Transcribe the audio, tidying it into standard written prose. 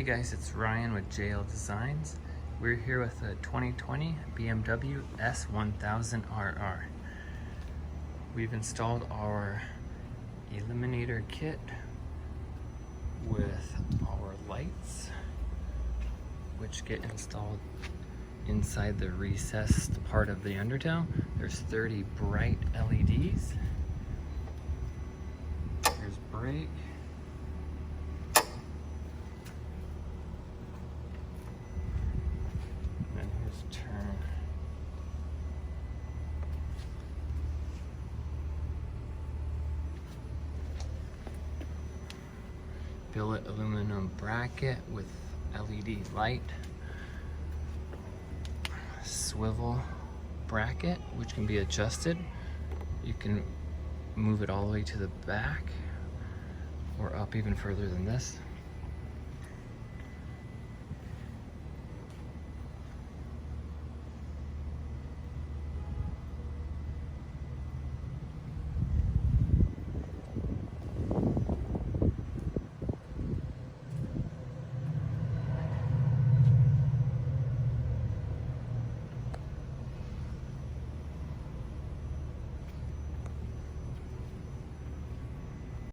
Hey guys, it's Ryan with JL Designs. We're here with a 2020 BMW S1000RR. We've installed our eliminator kit with our lights, which get installed inside the recessed part of the undertail. There's 30 bright LEDs. Here's brake. Turn. Billet aluminum bracket with LED light. Swivel bracket, which can be adjusted. You can move it all the way to the back or up even further than this.